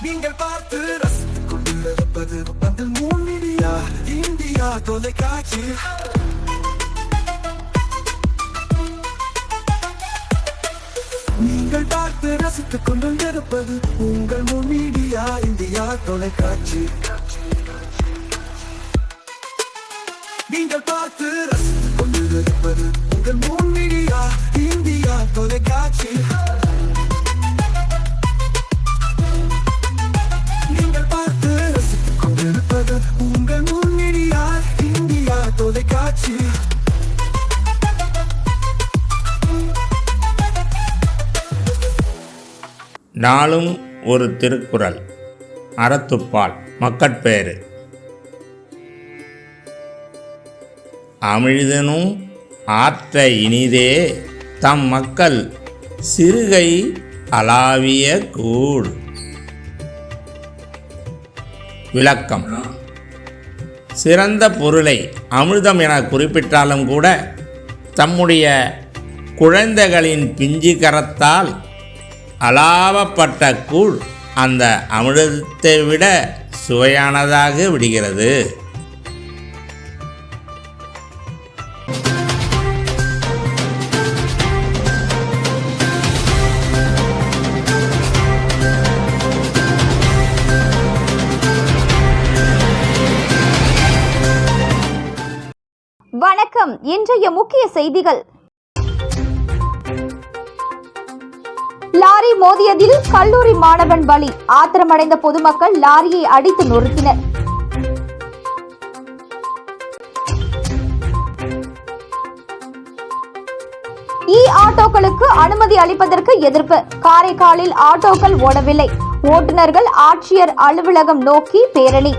நீங்கள் பார்த்து ரசித்துக் கொண்டிருப்பது பந்தல் மீடியா இந்தியா தொலைக்காட்சி. நீங்கள் பார்த்து ரசித்துக் கொண்டிருப்பது உங்கள் மீடியா இந்தியா தொலைக்காட்சி. நீங்கள் பார்த்து ரசித்துக் கொண்டிருப்பது உங்கள் மீடியா இந்தியா தொலைக்காட்சி. நீங்கள் பார்த்து ரசித்துக் கொண்டிருப்பது உங்கள் மீடியா இந்தியா தொலைக்காட்சி. நாளும் ஒரு திருக்குறள். அறத்துப்பால். மக்கட்பேறு. அமிழ்தனும் ஆற்ற இனிதே தம் மக்கள் சிறுகை அளாவிய கூழ். விளக்கம். சிறந்த பொருளை அமிர்தம் என குறிப்பிட்டாலும் கூட தம்முடைய குழந்தைகளின் பிஞ்சு கரத்தால் அளாவப்பட்ட கூழ் அந்த அமிர்தத்தை விட சுவையானதாக விடுகிறது. வணக்கம். இன்றைய முக்கிய செய்திகள். லாரி மோதியதில் கல்லூரி மாணவன் பலி. ஆத்திரமடைந்த பொதுமக்கள் லாரியை அடித்து நொறுக்கினர். ஆட்டோக்களுக்கு அனுமதி அளிப்பதற்கு எதிர்ப்பு. காரைக்காலில் ஆட்டோக்கள் ஓடவில்லை. ஓட்டுநர்கள் ஆட்சியர் அலுவலகம் நோக்கி பேரணி.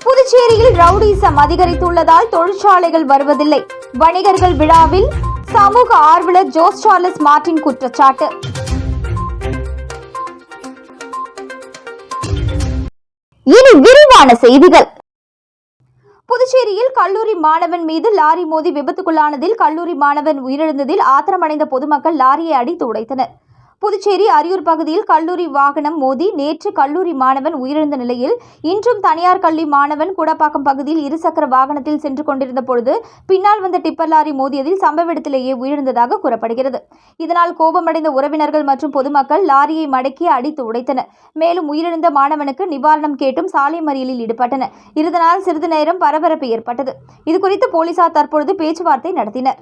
புதுச்சேரியில் ரவுடிசம் அதிகரித்துள்ளதால் தொழிற்சாலைகள் வருவதில்லை. வணிகர்கள் விழாவில் சமூக ஆர்வலர் ஜோஸ் சார்லஸ் மார்டின் குற்றச்சாட்டு. இனி விரிவான செய்திகள். புதுச்சேரியில் கல்லூரி மாணவன் மீது லாரி மோதி விபத்துக்குள்ளானதில் கல்லூரி மாணவன் உயிரிழந்ததில் ஆத்திரமடைந்த பொதுமக்கள் லாரியை அடித்து உடைத்தனர். புதுச்சேரி அரியூர் பகுதியில் கல்லூரி வாகனம் மோதி நேற்று கல்லூரி மாணவன் உயிரிழந்த நிலையில் இன்றும் தனியார் கல்வி மாணவன் கூடப்பாக்கம் பகுதியில் இருசக்கர வாகனத்தில் சென்று கொண்டிருந்த பொழுது பின்னால் வந்த டிப்பர் லாரி மோதியதில் சம்பவ இடத்திலேயே உயிரிழந்ததாக கூறப்படுகிறது. இதனால் கோபமடைந்த உறவினர்கள் மற்றும் பொதுமக்கள் லாரியை மடக்கி அடித்து உடைத்தனர். மேலும் உயிரிழந்த மாணவனுக்கு நிவாரணம் கேட்டும் சாலை மறியலில் ஈடுபட்டனர். இதனால் சிறிது நேரம் பரபரப்பு ஏற்பட்டது. இதுகுறித்து போலீசார் தற்பொழுது பேச்சுவார்த்தை நடத்தினர்.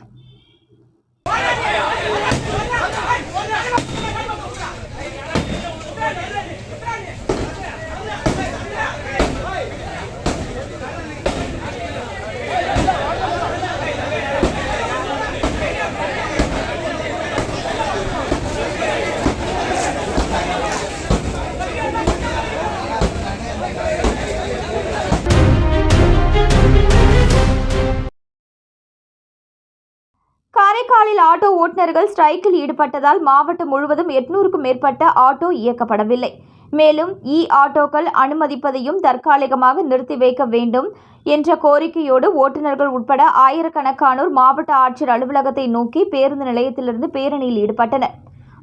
காரைக்காலில் ஆட்டோ ஓட்டுநர்கள் ஸ்ட்ரைக்கில் ஈடுபட்டதால் மாவட்டம் முழுவதும் 800க்கும் மேற்பட்ட ஆட்டோ இயக்கப்படவில்லை. மேலும் ஆட்டோக்கள் அனுமதிப்பதையும் தற்காலிகமாக நிறுத்தி வைக்க வேண்டும் என்ற கோரிக்கையோடு ஓட்டுநர்கள் உட்பட ஆயிரக்கணக்கானோர் மாவட்ட ஆட்சியர் அலுவலகத்தை நோக்கி பேருந்து நிலையத்திலிருந்து பேரணியில் ஈடுபட்டனர்.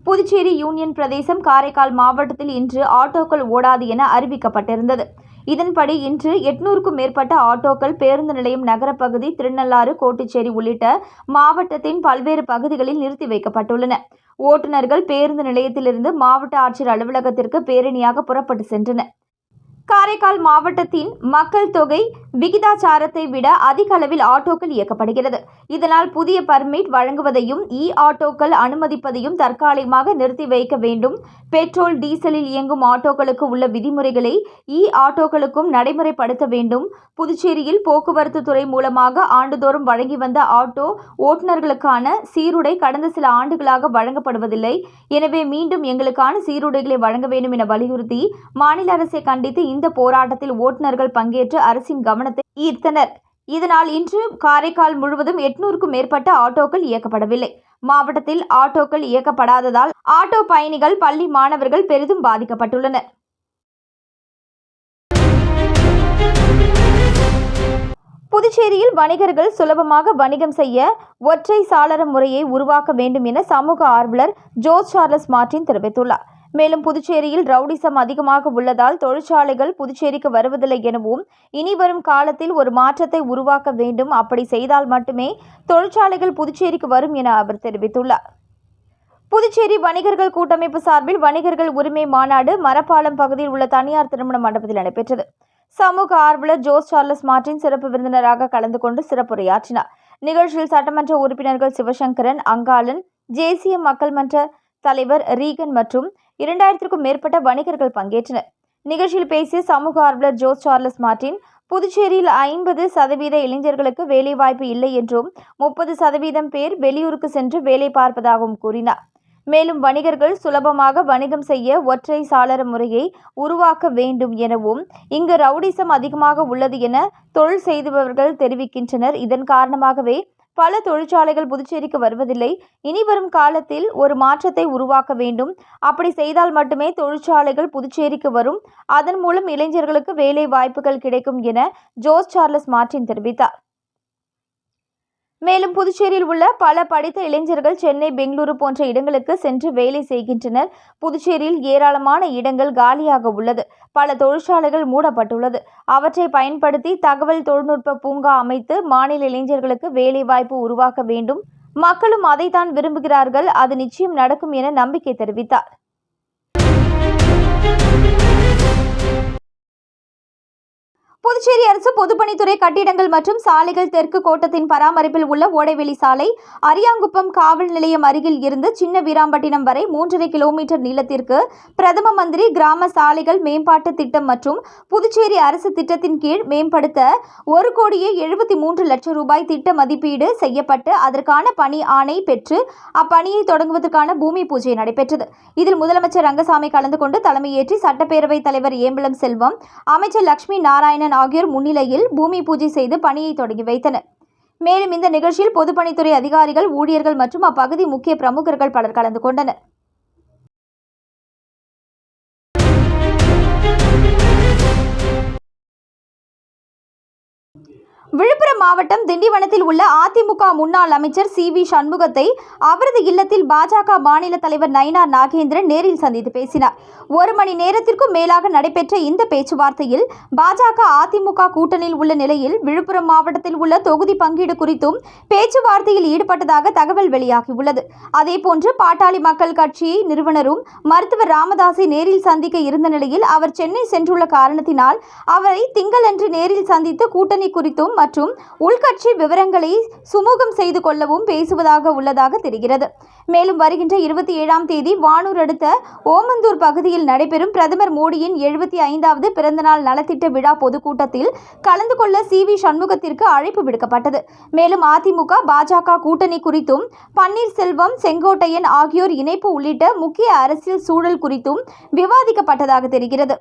புதுச்சேரி யூனியன் பிரதேசம் காரைக்கால் மாவட்டத்தில் இன்று ஆட்டோக்கள் ஓடாது என அறிவிக்கப்பட்டிருந்தது. இதன்படி இன்று 800க்கும் மேற்பட்ட ஆட்டோக்கள் பேருந்து நிலையம், நகரப்பகுதி, திருநள்ளாறு, கோட்டுச்சேரி உள்ளிட்ட மாவட்டத்தின் பல்வேறு பகுதிகளில் நிறுத்தி வைக்கப்பட்டுள்ளன. ஓட்டுநர்கள் பேருந்து நிலையத்திலிருந்து மாவட்ட ஆட்சியர் அலுவலகத்திற்கு பேரணியாக புறப்பட்டு சென்றனர். காரைக்கால் மாவட்டத்தின் மக்கள் தொகை விகிதாச்சாரத்தை விட அதிக அளவில் ஆட்டோக்கள் இயக்கப்படுகிறது. இதனால் புதிய பர்மிட் வழங்குவதையும் ஆட்டோக்கள் அனுமதிப்பதையும் தற்காலிகமாக நிறுத்தி வைக்க வேண்டும். பெட்ரோல், டீசலில் இயங்கும் ஆட்டோக்களுக்கு உள்ள விதிமுறைகளை ஆட்டோக்களுக்கும் நடைமுறைப்படுத்த வேண்டும். புதுச்சேரியில் போக்குவரத்து துறை மூலமாக ஆண்டுதோறும் வழங்கி வந்த ஆட்டோ ஓட்டுநர்களுக்கான சீருடை கடந்த சில ஆண்டுகளாக வழங்கப்படுவதில்லை. எனவே மீண்டும் எங்களுக்கான சீருடைகளை வழங்க வேண்டும் என வலியுறுத்தி மாநில அரசை கண்டித்து இந்த போராட்டத்தில் ஓட்டுநர்கள் பங்கேற்று அரசின் கவனத்தை ஈர்த்தனர். இதனால் இன்று காரைக்கால் முழுவதும் 800க்கும் மேற்பட்ட ஆட்டோக்கள் இயக்கப்படவில்லை. மாவட்டத்தில் ஆட்டோக்கள் இயக்கப்படாததால் ஆட்டோ பயணிகள், பள்ளி மாணவர்கள் பெரிதும் பாதிக்கப்பட்டுள்ளனர். புதுச்சேரியில் வணிகர்கள் சுலபமாக வணிகம் செய்ய ஒற்றை சாளர முறையை உருவாக்க வேண்டும் என சமூக ஆர்வலர் ஜோஸ் சார்லஸ் மார்டின் தெரிவித்துள்ளார். மேலும் புதுச்சேரியில் ரவுடிசம் அதிகமாக உள்ளதால் தொழிற்சாலைகள் புதுச்சேரிக்கு வருவதில்லை எனவும் இனி வரும் காலத்தில் ஒரு மாற்றத்தை உருவாக்க வேண்டும், அப்படி செய்தால் மட்டுமே தொழிற்சாலைகள் புதுச்சேரிக்கு வரும் என அவர் தெரிவித்துள்ளார். புதுச்சேரி வணிகர்கள் கூட்டமைப்பு சார்பில் வணிகர்கள் உரிமை மாநாடு மரப்பாலம் பகுதியில் உள்ள தனியார் திருமண மண்டபத்தில் நடைபெற்றது. சமூக ஆர்வலர் ஜோஸ் சார்லஸ் மார்டின் சிறப்பு விருந்தினராக கலந்து கொண்டு சிறப்புரையாற்றினார். நிகழ்ச்சியில் சட்டமன்ற உறுப்பினர்கள் சிவசங்கரன், அங்காளன், தேசிய மக்கள் மன்ற தலைவர் ரீகன் மற்றும் 2000க்கும் மேற்பட்ட வணிகர்கள் பங்கேற்றனர். நிகழ்ச்சியில் பேசிய சமூக ஆர்வலர் ஜோஸ் சார்லஸ் மார்டின், புதுச்சேரியில் 50% இளைஞர்களுக்கு வேலைவாய்ப்பு இல்லை என்றும் 30% பேர் வெளியூருக்கு சென்று வேலை பார்ப்பதாகவும் கூறினார். மேலும் வணிகர்கள் சுலபமாக வணிகம் செய்ய ஒற்றை சாளர முறையை உருவாக்க வேண்டும் எனவும் இங்கு ரவுடிசம் அதிகமாக உள்ளது என தொழில் செய்தவர்கள் தெரிவிக்கின்றனர். இதன் காரணமாகவே பல தொழிற்சாலைகள் புதுச்சேரிக்கு வருவதில்லை. இனி வரும் காலத்தில் ஒரு மாற்றத்தை உருவாக்க வேண்டும், அப்படி செய்தால் மட்டுமே தொழிற்சாலைகள் புதுச்சேரிக்கு வரும், அதன் மூலம் இளைஞர்களுக்கு வேலை வாய்ப்புகள் கிடைக்கும் என ஜோஸ் சார்லஸ் மார்டின் தெரிவித்தார். மேலும் புதுச்சேரியில் உள்ள பல படித்த இளைஞர்கள் சென்னை, பெங்களூரு போன்ற இடங்களுக்கு சென்று வேலை செய்கின்றனர். புதுச்சேரியில் ஏராளமான இடங்கள் காலியாக உள்ளது. பல தொழிற்சாலைகள் மூடப்பட்டுள்ளது. அவற்றை பயன்படுத்தி தகவல் தொழில்நுட்ப பூங்கா அமைத்து மாநில இளைஞர்களுக்கு வேலை வாய்ப்பு உருவாக்க வேண்டும். மக்களும் அதைத்தான் விரும்புகிறார்கள். அது நிச்சயம் நடக்கும் என நம்பிக்கை தெரிவித்தார். புதுச்சேரி அரசு பொதுப்பணித்துறை கட்டிடங்கள் மற்றும் சாலைகள் தெற்கு கோட்டத்தின் பராமரிப்பில் உள்ள ஓடைவெளி சாலை அரியாங்குப்பம் காவல் நிலையம் அருகில் இருந்து சின்ன வீராம்பட்டினம் வரை 3.5 கிலோமீட்டர் நீளத்திற்கு பிரதம மந்திரி கிராம சாலைகள் மேம்பாட்டு திட்டம் மற்றும் புதுச்சேரி அரசு திட்டத்தின் கீழ் மேம்படுத்த 1,73,00,000 ரூபாய் திட்ட மதிப்பீடு செய்யப்பட்டு அதற்கான பணி ஆணை பெற்று அப்பணியை தொடங்குவதற்கான பூமி பூஜை நடைபெற்றது. இதில் முதலமைச்சர் ரங்கசாமி கலந்து கொண்டு தலைமையேற்றி சட்டப்பேரவைத் தலைவர் ஏம்பலம் செல்வம், அமைச்சர் லட்சுமி நாராயணன் ஆகியோர் முன்னிலையில் பூமி பூஜை செய்து பணியை தொடங்கி வைத்தனர். மேலும் இந்த நிகழ்ச்சியில் பொதுப்பணித்துறை அதிகாரிகள், ஊழியர்கள் மற்றும் அப்பகுதி முக்கிய பிரமுகர்கள் பலர் கலந்து கொண்டனர். விழுப்புரம் மாவட்டம் திண்டிவனத்தில் உள்ள அதிமுக முன்னாள் அமைச்சர் சி.வி. சண்முகத்தை அவரது இல்லத்தில் பாஜக மாநில தலைவர் நயினார் நாகேந்திரன் நேரில் சந்தித்து பேசினார். 1 மணி நேரத்திற்கும் மேலாக நடைபெற்ற இந்த பேச்சுவார்த்தையில் பாஜக அதிமுக கூட்டணியில் உள்ள நிலையில் விழுப்புரம் மாவட்டத்தில் உள்ள தொகுதி பங்கீடு குறித்தும் பேச்சுவார்த்தையில் ஈடுபட்டதாக தகவல் வெளியாகியுள்ளது. அதேபோன்று பாட்டாளி மக்கள் கட்சி நிறுவனரும் மருத்துவர் ராமதாஸை நேரில் சந்திக்க இருந்த நிலையில் அவர் சென்னை சென்றுள்ள காரணத்தினால் அவரை திங்களன்று நேரில் சந்தித்து கூட்டணி குறித்தும் மற்றும் உள்கட்சி விவரங்களை சுமூகம் செய்து கொள்ளவும் பேசுவதாக உள்ளதாக தெரிகிறது. மேலும் வருகின்ற 27ஆம் தேதி வானூர் அடுத்த ஓமந்தூர் பகுதியில் நடைபெறும் பிரதமர் மோடியின் 75வது பிறந்தநாள் நலத்திட்ட விழா பொதுக்கூட்டத்தில் கலந்து கொள்ள சி.வி. சண்முகத்திற்கு அழைப்பு விடுக்கப்பட்டது. மேலும் அதிமுக பாஜக கூட்டணி குறித்தும் பன்னீர்செல்வம், செங்கோட்டையன் ஆகியோர் இணைப்பு உள்ளிட்ட முக்கிய அரசியல் சூழல் குறித்தும் விவாதிக்கப்பட்டதாக தெரிகிறது.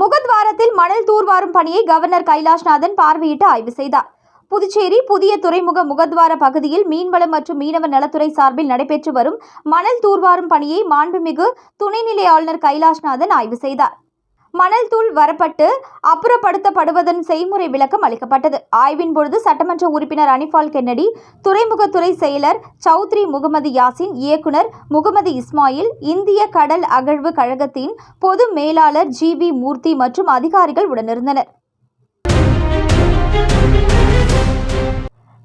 முகத்வாரத்தில் மணல் தூர்வாரும் பணியை கவர்னர் கைலாஷ்நாதன் பார்வையிட்டு ஆய்வு செய்தார். புதுச்சேரி புதிய துறைமுக முகத்வார பகுதியில் மீன்வளம் மற்றும் மீனவ நலத்துறை சார்பில் நடைபெற்று வரும் மணல் தூர்வாரும் பணியை மாண்புமிகு துணைநிலை ஆளுநர் கைலாஷ்நாதன் ஆய்வு செய்தார். மணல் தூள் வரப்பட்டு அப்புறப்படுத்தப்படுவதன் செய்முறை விளக்கம் அளிக்கப்பட்டது. ஆய்வின் பொழுது சட்டமன்ற உறுப்பினர் அனிபால் கென்னடி, துறைமுகத்துறை செயலர் சௌத்ரி முகமது யாசின், இயக்குனர் முகமது இஸ்மாயில், இந்திய கடல் அகழ்வு கழகத்தின் பொது மேலாளர் ஜி.வி. மூர்த்தி மற்றும் அதிகாரிகள் உடனிருந்தனர்.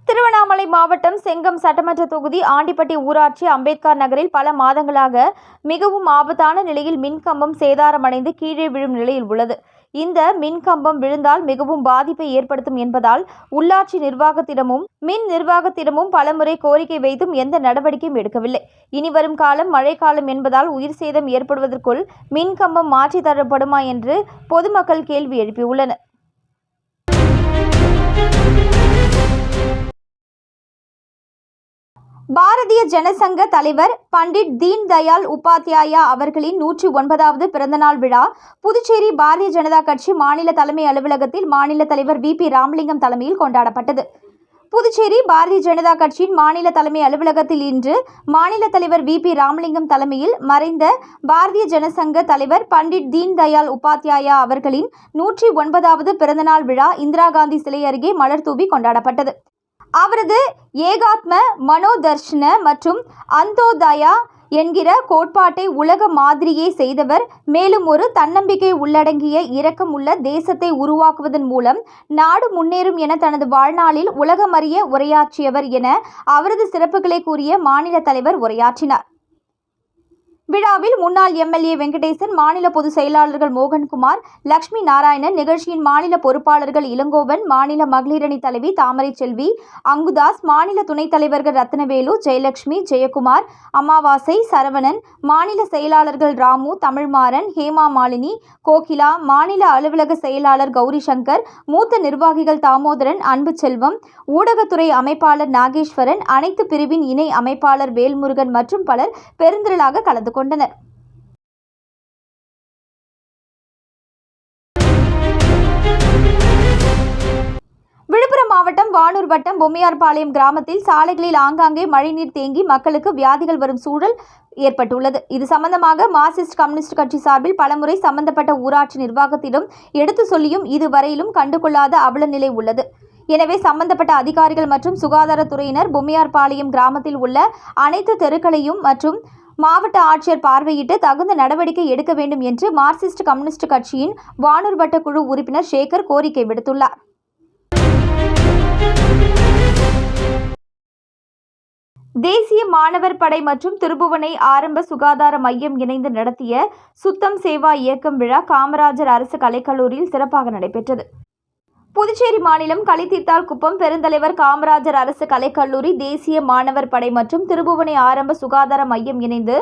திருவண்ணாமலை மாவட்டம் செங்கம் சட்டமன்ற தொகுதி ஆண்டிப்பட்டி ஊராட்சி அம்பேத்கர் நகரில் பல மாதங்களாக மிகவும் ஆபத்தான நிலையில் மின்கம்பம் சேதாரமடைந்து கீழே விழும் நிலையில் உள்ளது. இந்த மின்கம்பம் விழுந்தால் மிகவும் பாதிப்பை ஏற்படுத்தும் என்பதால் உள்ளாட்சி நிர்வாகத்திடமும் மின் நிர்வாகத்திடமும் பலமுறை கோரிக்கை வைத்தும் எந்த நடவடிக்கையும் எடுக்கவில்லை. இனி வரும் காலம் மழைக்காலம் என்பதால் உயிர் சேதம் ஏற்படுவதற்குள் மின்கம்பம் மாற்றி தரப்படுமா என்று பொதுமக்கள் கேள்வி எழுப்பியுள்ளனர். பாரதிய ஜனசங்க தலைவர் பண்டிட் தீன் தயாள் உபாத்யாயா அவர்களின் 109வது பிறந்தநாள் விழா புதுச்சேரி பாரதிய ஜனதா கட்சி மாநில தலைமை அலுவலகத்தில் மாநில தலைவர் வி.பி. ராமலிங்கம் தலைமையில் கொண்டாடப்பட்டது. புதுச்சேரி பாரதிய ஜனதா கட்சியின் மாநில தலைமை அலுவலகத்தில் இன்று மாநில தலைவர் VP ராமலிங்கம் தலைமையில் மறைந்த பாரதிய ஜனசங்க தலைவர் பண்டிட் தீன் தயாள் உபாத்யாயா அவர்களின் 109வது பிறந்தநாள் விழா இந்திரா காந்தி சிலை அருகே மலர் தூவி கொண்டாடப்பட்டது. அவரது ஏகாத்ம மனோதர்ஷன மற்றும் அந்தோதயா என்கிற கோட்பாட்டை உலக மாதிரியே செய்தவர். மேலும் ஒரு தன்னம்பிக்கை உள்ளடங்கிய இரக்கம் உள்ள தேசத்தை உருவாக்குவதன் மூலம் நாடு முன்னேறும் என தனது வாழ்நாளில் உலகமறிய உரையாற்றியவர் என அவரது சிறப்புகளை கூறிய மாநில தலைவர் உரையாற்றினார். விழாவில் முன்னாள் MLA வெங்கடேசன், மாநில பொதுச் செயலாளர்கள் மோகன்குமார், லட்சுமி நாராயணன், நிகழ்ச்சியின் மாநில பொறுப்பாளர்கள் இளங்கோவன், மாநில மகளிரணி தலைவி தாமரை செல்வி, அங்குதாஸ், மாநில துணைத் தலைவர்கள் ரத்னவேலு, ஜெயலட்சுமி, ஜெயக்குமார், அமாவாசை, சரவணன், மாநில செயலாளர்கள் ராமு, தமிழ்மாறன், ஹேமா மாலினி, கோகிலா, மாநில அலுவலக செயலாளர் கௌரி சங்கர், மூத்த நிர்வாகிகள் தாமோதரன், அன்பு செல்வம், ஊடகத்துறை அமைப்பாளர் நாகேஸ்வரன், அனைத்து பிரிவின் இணை அமைப்பாளர் வேல்முருகன் மற்றும் பலர் பெருந்திரளாக கலந்து கொண்டனர். விழுப்புரம் மாவட்டம் வானூர் வட்டம் பொம்மையார்பாளையம் கிராமத்தில் சாலைகளில் ஆங்காங்கே மழைநீர் தேங்கி மக்களுக்கு வியாதிகள் வரும் சூழல் ஏற்பட்டுள்ளது. இது சம்பந்தமாக மார்க்சிஸ்ட் கம்யூனிஸ்ட் கட்சி சார்பில் பலமுறை சம்பந்தப்பட்ட ஊராட்சி நிர்வாகத்திடம் எடுத்து சொல்லியும் இதுவரையிலும் கண்டுகொள்ளாத அவல நிலை உள்ளது. எனவே சம்பந்தப்பட்ட அதிகாரிகள் மற்றும் சுகாதாரத்துறையினர் பொம்மையார்பாளையம் கிராமத்தில் உள்ள அனைத்து தெருக்களையும் மற்றும் மாவட்ட ஆட்சியர் பார்வையிட்டு தகுந்த நடவடிக்கை எடுக்க வேண்டும் என்று மார்க்சிஸ்ட் கம்யூனிஸ்ட் கட்சியின் வானூர் வட்ட குழு உறுப்பினர் சேகர் கோரிக்கை விடுத்துள்ளார். தேசிய மாணவர் படை மற்றும் திருபுவனை ஆரம்ப சுகாதார மையம் இணைந்து நடத்திய சுத்தம் சேவா இயக்கம் விழா காமராஜர் அரசு கலைக்கல்லூரியில் சிறப்பாக நடைபெற்றது. புதுச்சேரி மாநிலம் களித்தீர்த்தால் குப்பம் பெருந்தலைவர் காமராஜர் அரசு கலைக்கல்லூரி, தேசிய மாணவர் படை மற்றும் திருபுவனை ஆரம்ப சுகாதார மையம் இணைந்து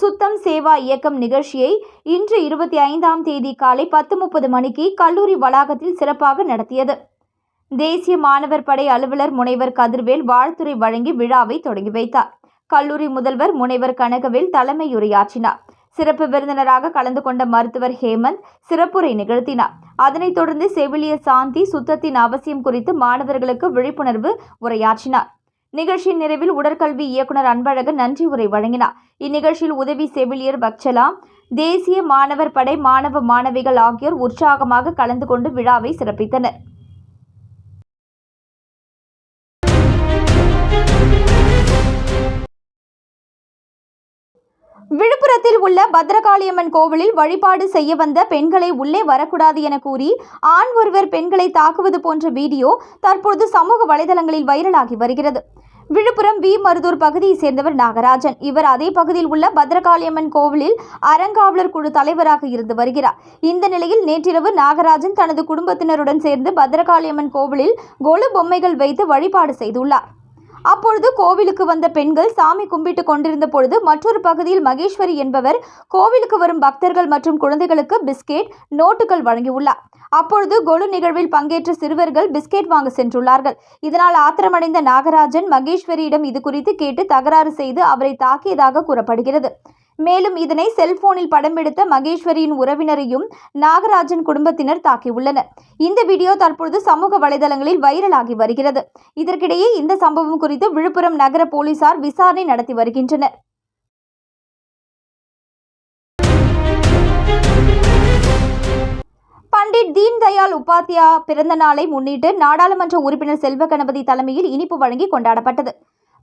சுத்தம் சேவா இயக்கம் நிகழ்ச்சியை இன்று 25ஆம் தேதி காலை 10:30 மணிக்கு கல்லூரி வளாகத்தில் சிறப்பாக நடத்தியது. தேசிய மாணவர் படை அலுவலர் முனைவர் கதிர்வேல் வாழ்த்துரை வழங்கி விழாவை தொடங்கி வைத்தார். கல்லூரி முதல்வர் முனைவர் கனகவேல் தலைமையுரையாற்றினார். சிறப்பு விருந்தினராக கலந்து கொண்ட மருத்துவர் ஹேமந்த் சிறப்புரை நிகழ்த்தினார். அதனைத் தொடர்ந்து செவிலியர் சாந்தி சுத்தத்தின் அவசியம் குறித்து மாணவர்களுக்கு விழிப்புணர்வு உரையாற்றினார். நிகழ்ச்சியின் நிறைவில் உடற்கல்வி இயக்குனர் அன்பழகன் நன்றி உரை வழங்கினார். இந்நிகழ்ச்சியில் உதவி செவிலியர் பக்சலா, தேசிய மாணவர் படை மாணவ மாணவிகள் ஆகியோர் உற்சாகமாக கலந்து கொண்டு விழாவை சிறப்பித்தனர். விழுப்புரத்தில் உள்ள பத்ரகாளியம்மன் கோவிலில் வழிபாடு செய்ய வந்த பெண்களை உள்ளே வரக்கூடாது என கூறி ஆண் ஒருவர் பெண்களை தாக்குவது போன்ற வீடியோ தற்பொழுது சமூக வலைதளங்களில் வைரலாகி வருகிறது. விழுப்புரம் மருதூர் பகுதியை சேர்ந்தவர் நாகராஜன். இவர் அதே பகுதியில் உள்ள பத்ரகாளியம்மன் கோவிலில் அறங்காவலர் குழு தலைவராக இருந்து வருகிறார். இந்த நிலையில் நேற்றிரவு நாகராஜன் தனது குடும்பத்தினருடன் சேர்ந்து பத்ரகாளியம்மன் கோவிலில் கொலு பொம்மைகள் வைத்து வழிபாடு செய்துள்ளார். அப்பொழுது கோவிலுக்கு வந்த பெண்கள் சாமி கும்பிட்டு கொண்டிருந்த பொழுது மற்றொரு பகுதியில் மகேஸ்வரி என்பவர் கோவிலுக்கு வரும் பக்தர்கள் மற்றும் குழந்தைகளுக்கு பிஸ்கெட், நோட்டுகள் வழங்கியுள்ளார். அப்பொழுது கொலு நிகழ்வில் பங்கேற்ற சிறுவர்கள் பிஸ்கெட் வாங்க சென்றுள்ளார்கள். இதனால் ஆத்திரமடைந்த நாகராஜன் மகேஸ்வரியிடம் இது குறித்து கேட்டு தகராறு செய்து அவரை தாக்கியதாக கூறப்படுகிறது. மேலும் இதனை செல்போனில் படம் எடுத்த மகேஸ்வரியின் உறவினரையும் நாகராஜன் குடும்பத்தினர் தாக்கியுள்ளனர். இந்த வீடியோ தற்பொழுது சமூக வலைதளங்களில் வைரலாகி வருகிறது. இதற்கிடையே இந்த சம்பவம் குறித்து விழுப்புரம் நகர போலீசார் விசாரணை நடத்தி வருகின்றனர். பண்டிட் தீன் தயாள் உபாத்யா பிறந்த நாளை முன்னிட்டு நாடாளுமன்ற உறுப்பினர் செல்வ கணபதி தலைமையில் இனிப்பு வழங்கி கொண்டாடப்பட்டது.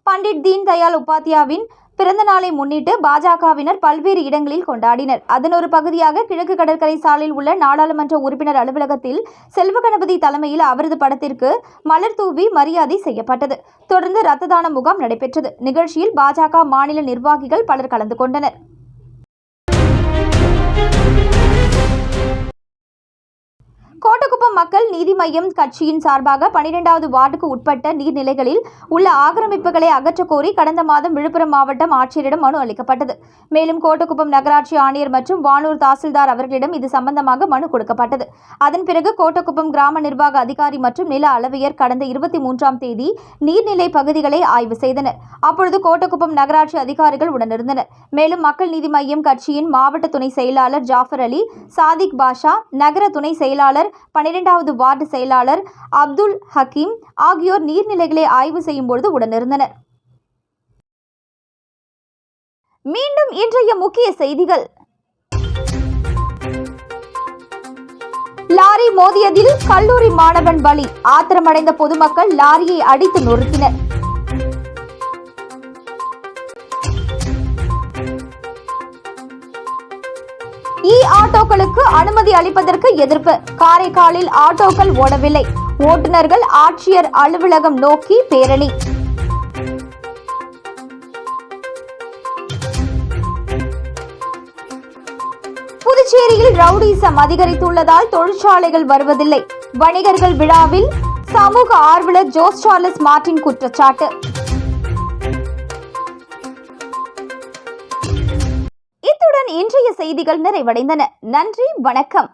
பண்டிட் தீன் தயாள் உபாத்யாவின் பிறந்த நாளை முன்னிட்டு பாஜகவினர் பல்வேறு இடங்களில் கொண்டாடினர். அதன் ஒரு பகுதியாக கிழக்கு கடற்கரை சாலையில் உள்ள நாடாளுமன்ற உறுப்பினர் அலுவலகத்தில் செல்வ கணபதி தலைமையில் அவரது படத்திற்கு மலர் தூவி மரியாதை செய்யப்பட்டது. தொடர்ந்து இரத்த தான முகாம் நடைபெற்றது. நிகழ்ச்சியில் பாஜக மாநில நிர்வாகிகள் பலர் கலந்து கொண்டனர். கோட்டக்குப்பம் மக்கள் நீதி மய்யம் கட்சியின் சார்பாக 12வது வார்டுக்கு உட்பட்ட நீர்நிலைகளில் உள்ள ஆக்கிரமிப்புகளை அகற்றக் கோரி கடந்த மாதம் விழுப்புரம் மாவட்டம் ஆட்சியரிடம் மனு அளிக்கப்பட்டது. மேலும் கோட்டக்குப்பம் நகராட்சி ஆணையர் மற்றும் வானூர் தாசில்தார் அவர்களிடம் இது சம்பந்தமாக மனு கொடுக்கப்பட்டது. அதன் பிறகு கோட்டக்குப்பம் கிராம நிர்வாக அதிகாரி மற்றும் நில அளவையர் கடந்த 23ஆம் தேதி நீர்நிலை பகுதிகளை ஆய்வு செய்தனர். அப்பொழுது கோட்டக்குப்பம் நகராட்சி அதிகாரிகள் உடனிருந்தனர். மேலும் மக்கள் நீதி மய்யம் கட்சியின் மாவட்ட துணை செயலாளர் ஜாஃபர் அலி, சாதிக் பாஷா, நகர துணை செயலாளர் 12 இரண்டாவது வார்டு செயலாளர் அப்துல் ஹக்கீம் ஆகியோர் நீர்நிலைகளை ஆய்வு செய்யும் பொழுது உடனிருந்தனர். மீண்டும் இன்றைய முக்கிய செய்திகள். லாரி மோதியதில் கல்லூரி மாணவன் பலி. ஆத்திரமடைந்த பொதுமக்கள் லாரியை அடித்து நொறுக்கினர். ஆட்டோக்களுக்கு அனுமதி அளிப்பதற்கு எதிர்ப்பு. காரைக்காலில் ஆட்டோக்கள் ஓடவில்லை. ஓட்டுநர்கள் ஆட்சியர் அலுவலகம் நோக்கி பேரணி. புதுச்சேரியில் ரவுடிசம் அதிகரித்துள்ளதால் தொழிற்சாலைகள் வருவதில்லை. வணிகர்கள் விழாவில் சமூக ஆர்வலர் ஜோஸ் சார்லஸ் மார்டின் குற்றச்சாட்டு. இத்துடன் இன்றைய செய்திகள் நிறைவடைந்தன. நன்றி, வணக்கம்.